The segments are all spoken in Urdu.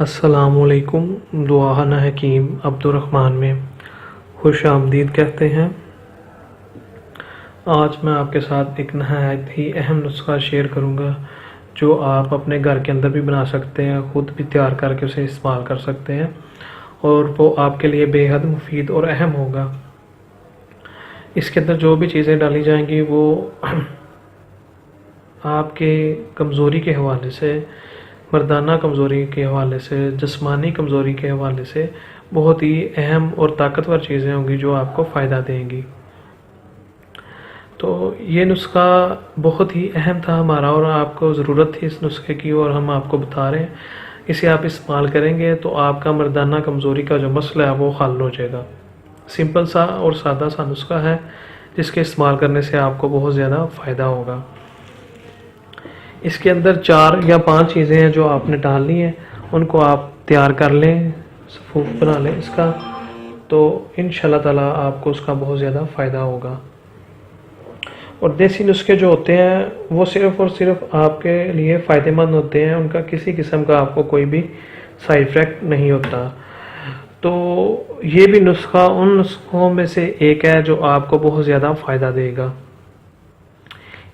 السلام علیکم۔ دعاہنہ حکیم عبدالرحمن میں خوش آمدید کہتے ہیں۔ آج میں آپ کے ساتھ ایک نہایت ہی اہم نسخہ شیئر کروں گا جو آپ اپنے گھر کے اندر بھی بنا سکتے ہیں، خود بھی تیار کر کے اسے استعمال کر سکتے ہیں، اور وہ آپ کے لیے بے حد مفید اور اہم ہوگا۔ اس کے اندر جو بھی چیزیں ڈالی جائیں گی وہ آپ کے کمزوری کے حوالے سے، مردانہ کمزوری کے حوالے سے، جسمانی کمزوری کے حوالے سے بہت ہی اہم اور طاقتور چیزیں ہوں گی جو آپ کو فائدہ دیں گی۔ تو یہ نسخہ بہت ہی اہم تھا ہمارا، اور آپ کو ضرورت تھی اس نسخے کی، اور ہم آپ کو بتا رہے ہیں اسے آپ استعمال کریں گے تو آپ کا مردانہ کمزوری کا جو مسئلہ ہے وہ حل ہو جائے گا۔ سمپل سا اور سادہ سا نسخہ ہے جس کے استعمال کرنے سے آپ کو بہت زیادہ فائدہ ہوگا۔ اس کے اندر 4 یا 5 چیزیں ہیں جو آپ نے ڈالنی ہیں، ان کو آپ تیار کر لیں، صفوف بنا لیں اس کا، تو انشاءاللہ تعالیٰ آپ کو اس کا بہت زیادہ فائدہ ہوگا۔ اور دیسی نسخے جو ہوتے ہیں وہ صرف اور صرف آپ کے لیے فائدہ مند ہوتے ہیں، ان کا کسی قسم کا آپ کو کوئی بھی سائیڈ افیکٹ نہیں ہوتا۔ تو یہ بھی نسخہ ان نسخوں میں سے ایک ہے جو آپ کو بہت زیادہ فائدہ دے گا۔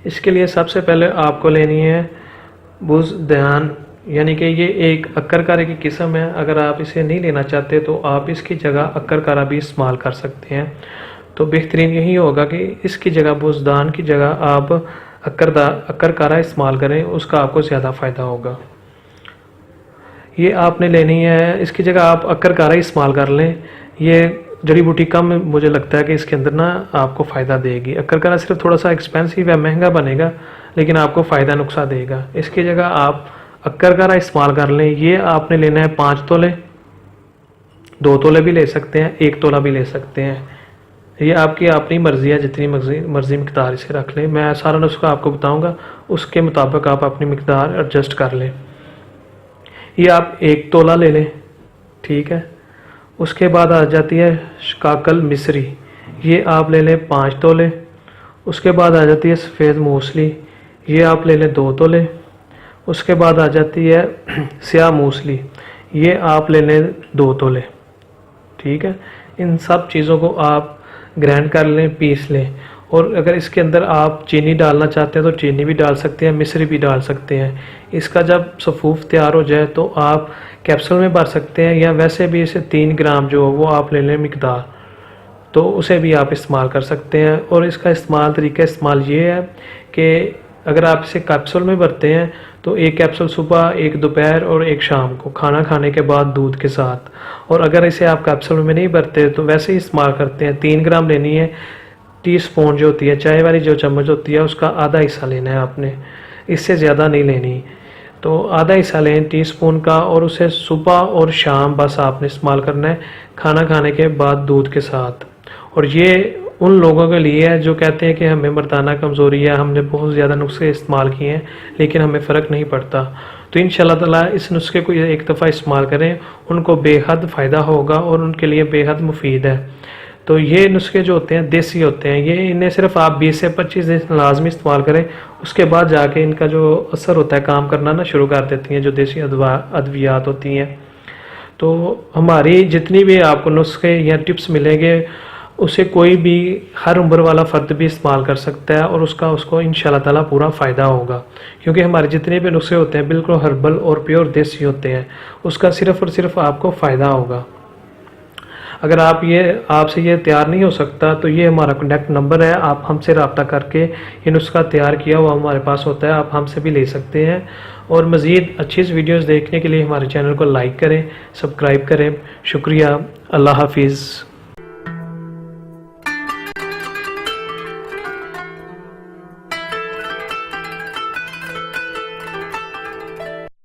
اس کے لیے سب سے پہلے آپ کو لینی ہے بزدان، یعنی کہ یہ ایک اکر کارے کی قسم ہے۔ اگر آپ اسے نہیں لینا چاہتے تو آپ اس کی جگہ اکر کارا بھی استعمال کر سکتے ہیں، تو بہترین یہی ہوگا کہ اس کی جگہ بزدان کی جگہ آپ اکر کارا استعمال کریں، اس کا آپ کو زیادہ فائدہ ہوگا۔ یہ آپ نے لینی ہے، اس کی جگہ آپ اکر کارا استعمال کر لیں۔ یہ جڑی بوٹی کم مجھے لگتا ہے کہ اس کے اندر آپ کو فائدہ دے گی۔ اکر کارا صرف تھوڑا سا ایکسپینسیو ہے، مہنگا بنے گا، لیکن آپ کو فائدہ نقصان دے گا۔ اس کی جگہ آپ اکر کارا استعمال کر لیں۔ یہ آپ نے لینا ہے 5 تولے، 2 تولے بھی لے سکتے ہیں، 1 تولہ بھی لے سکتے ہیں۔ یہ آپ کی اپنی مرضی ہے، جتنی مرضی مقدار اسے رکھ لیں۔ میں سارا نسخہ آپ کو بتاؤں گا، اس کے مطابق آپ اپنی مقدار ایڈجسٹ کر لیں۔ یہ آپ 1 تولہ لے لیں، ٹھیک ہے۔ اس کے بعد آ جاتی ہے شکاکل مصری، یہ آپ لے لیں 5 تولے۔ اس کے بعد آ جاتی ہے سفید موسلی، یہ آپ لے لیں 2 تولے۔ اس کے بعد آ جاتی ہے سیاہ موسلی، یہ آپ لے لیں 2 تولے، ٹھیک ہے۔ ان سب چیزوں کو آپ گرائنڈ کر لیں، پیس لیں، اور اگر اس کے اندر آپ چینی ڈالنا چاہتے ہیں تو چینی بھی ڈال سکتے ہیں، مصری بھی ڈال سکتے ہیں۔ اس کا جب صفوف تیار ہو جائے تو آپ کیپسول میں بھر سکتے ہیں، یا ویسے بھی اسے 3 گرام جو وہ آپ لے لیں مقدار، تو اسے بھی آپ استعمال کر سکتے ہیں۔ اور اس کا طریقہ استعمال یہ ہے کہ اگر آپ اسے کیپسول میں بھرتے ہیں تو 1 کیپسول صبح، 1 دوپہر اور 1 شام کو کھانا کھانے کے بعد دودھ کے ساتھ۔ اور اگر اسے آپ کیپسول میں نہیں بھرتے تو ویسے ہی استعمال کرتے ہیں، 3 گرام لینی ہے۔ ٹی سپون جو ہوتی ہے، چائے والی جو چمچ ہوتی ہے، اس کا آدھا حصہ لینا ہے آپ نے، اس سے زیادہ نہیں لینی۔ تو آدھا حصہ لیں ٹی سپون کا، اور اسے صبح اور شام بس آپ نے استعمال کرنا ہے، کھانا کھانے کے بعد دودھ کے ساتھ۔ اور یہ ان لوگوں کے لیے ہے جو کہتے ہیں کہ ہمیں مردانہ کمزوری ہے، ہم نے بہت زیادہ نسخے استعمال کیے ہیں لیکن ہمیں فرق نہیں پڑتا، تو انشاءاللہ تعالیٰ اس نسخے کو ایک دفعہ استعمال کریں، ان کو بے حد فائدہ ہوگا اور ان کے لیے بے حد مفید ہے۔ تو یہ نسخے جو ہوتے ہیں دیسی ہوتے ہیں، یہ انہیں صرف آپ 20 سے 25 دن لازمی استعمال کریں، اس کے بعد جا کے ان کا جو اثر ہوتا ہے کام کرنا شروع کر دیتی ہیں جو دیسی ادویات ہوتی ہیں۔ تو ہماری جتنی بھی آپ کو نسخے یا ٹپس ملیں گے، اسے کوئی بھی ہر عمر والا فرد بھی استعمال کر سکتا ہے، اور اس کو انشاءاللہ تعالیٰ پورا فائدہ ہوگا، کیونکہ ہمارے جتنے بھی نسخے ہوتے ہیں بالکل ہربل اور پیور دیسی ہوتے ہیں، اس کا صرف اور صرف آپ کو فائدہ ہوگا۔ اگر آپ سے یہ تیار نہیں ہو سکتا تو یہ ہمارا کانٹیکٹ نمبر ہے، آپ ہم سے رابطہ کر کے یہ نسخہ تیار کیا ہوا ہمارے پاس ہوتا ہے، آپ ہم سے بھی لے سکتے ہیں۔ اور مزید اچھی ویڈیوز دیکھنے کے لیے ہمارے چینل کو لائک کریں، سبسکرائب کریں۔ شکریہ، اللہ حافظ۔